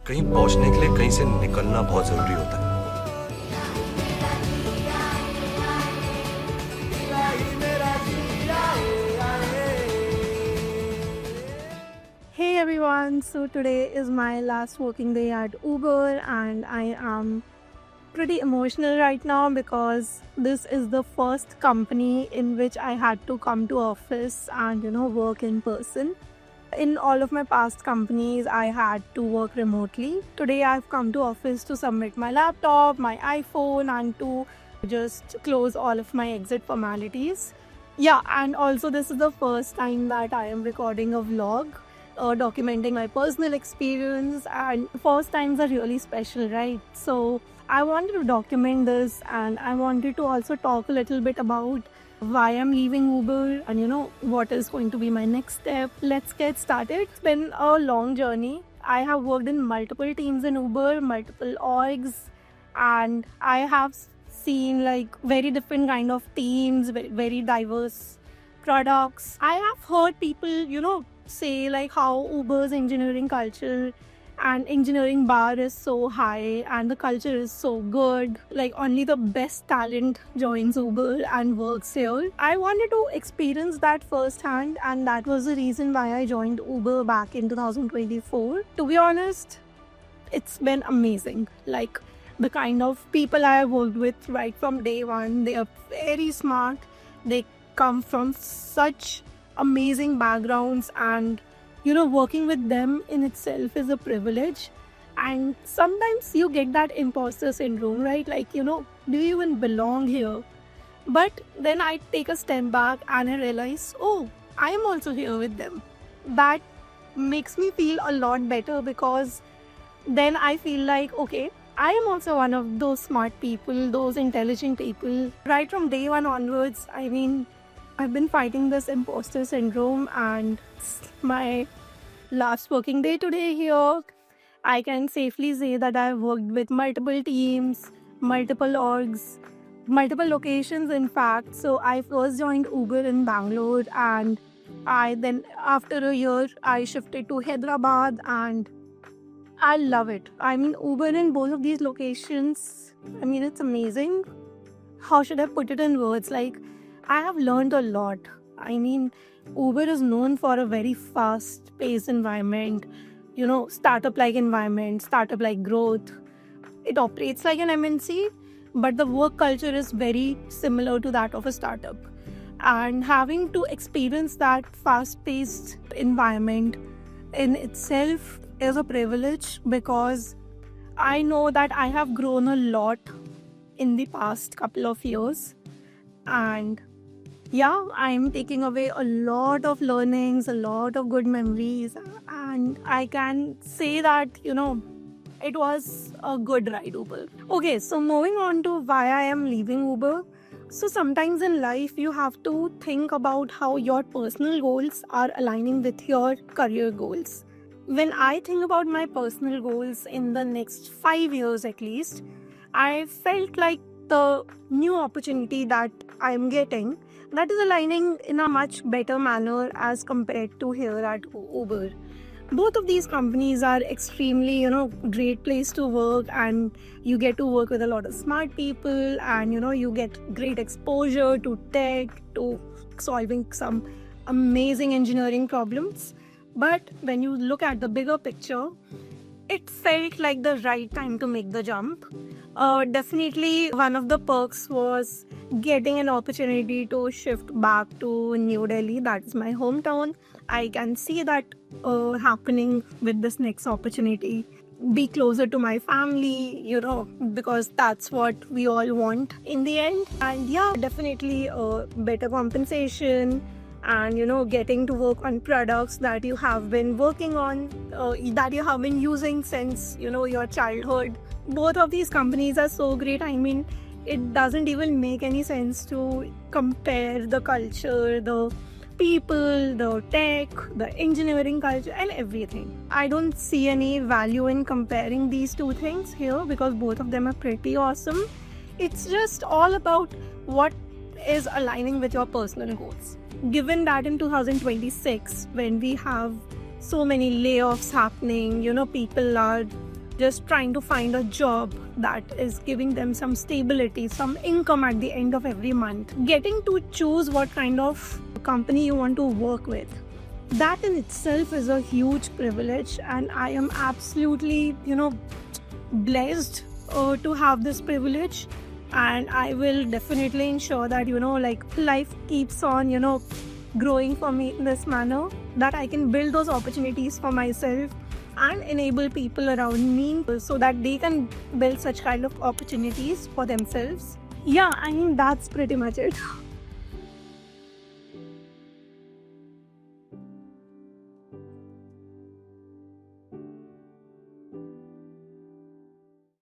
कहीं पहुंचने के लिए कहीं से निकलना बहुत जरूरी होता है। Hey everyone, so today is my last working day at Uber and I am pretty emotional right now because this is the first company in which I had to come to office and work in person. In all of my past companies, I had to work remotely. Today I've come to office to submit my laptop, my iPhone and to just close all of my exit formalities. Yeah, and also this is the first time that I am recording a vlog, documenting my personal experience, and first times are really special, right? So I wanted to document this and I wanted to also talk a little bit about why I'm leaving Uber and what is going to be my next step. Let's get started. It's been a long journey. I have worked in multiple teams in Uber, multiple orgs, and I have seen like very different kind of teams, very diverse products. I have heard people, say like how Uber's engineering culture and engineering bar is so high and the culture is so good, like only the best talent joins Uber and works here. I wanted to experience that firsthand and that was the reason why I joined Uber back in 2024. To be honest, it's been amazing. Like the kind of people I have worked with right from day one, they are very smart, they come from such amazing backgrounds, and working with them in itself is a privilege. And sometimes you get that imposter syndrome, right? Like, do you even belong here? But then I take a step back and I realize, oh, I am also here with them. That makes me feel a lot better because then I feel like, okay, I am also one of those smart people, those intelligent people. Right from day one onwards, I mean, I've been fighting this imposter syndrome, and my last working day today here, I can safely say that I've worked with multiple teams, multiple orgs, multiple locations in fact. So I first joined Uber in Bangalore, and I then after a year I shifted to Hyderabad, and I love it. I mean, Uber in both of these locations, I mean, it's amazing. How should I put it in words? Like, I have learned a lot. I mean, Uber is known for a very fast-paced environment, startup-like environment, startup-like growth. It operates like an MNC, but the work culture is very similar to that of a startup. And having to experience that fast-paced environment in itself is a privilege because I know that I have grown a lot in the past couple of years. And yeah, I'm taking away a lot of learnings, a lot of good memories, and I can say that, it was a good ride, Uber. Okay, so moving on to why I am leaving Uber. So sometimes in life, you have to think about how your personal goals are aligning with your career goals. When I think about my personal goals in the next 5 years at least, I felt like the new opportunity that I'm getting, that is aligning in a much better manner as compared to here at Uber. Both of these companies are extremely, great place to work, and you get to work with a lot of smart people, and you get great exposure to tech, to solving some amazing engineering problems. But when you look at the bigger picture, it felt like the right time to make the jump. Definitely, one of the perks was getting an opportunity to shift back to New Delhi. That is my hometown. I can see that happening with this next opportunity. Be closer to my family, because that's what we all want in the end. And yeah, definitely better compensation, and getting to work on products that you have been working on, that you have been using since your childhood. Both of these companies are so great. I mean, it doesn't even make any sense to compare the culture, the people, the tech, the engineering culture, and everything. I don't see any value in comparing these two things here because both of them are pretty awesome. It's just all about what is aligning with your personal goals. Given that in 2026, when we have so many layoffs happening, people are just trying to find a job that is giving them some stability, some income at the end of every month. Getting to choose what kind of company you want to work with. That in itself is a huge privilege, and I am absolutely, blessed to have this privilege. And I will definitely ensure that, life keeps on, growing for me in this manner, that I can build those opportunities for myself and enable people around me so that they can build such kind of opportunities for themselves. Yeah, I mean, that's pretty much it.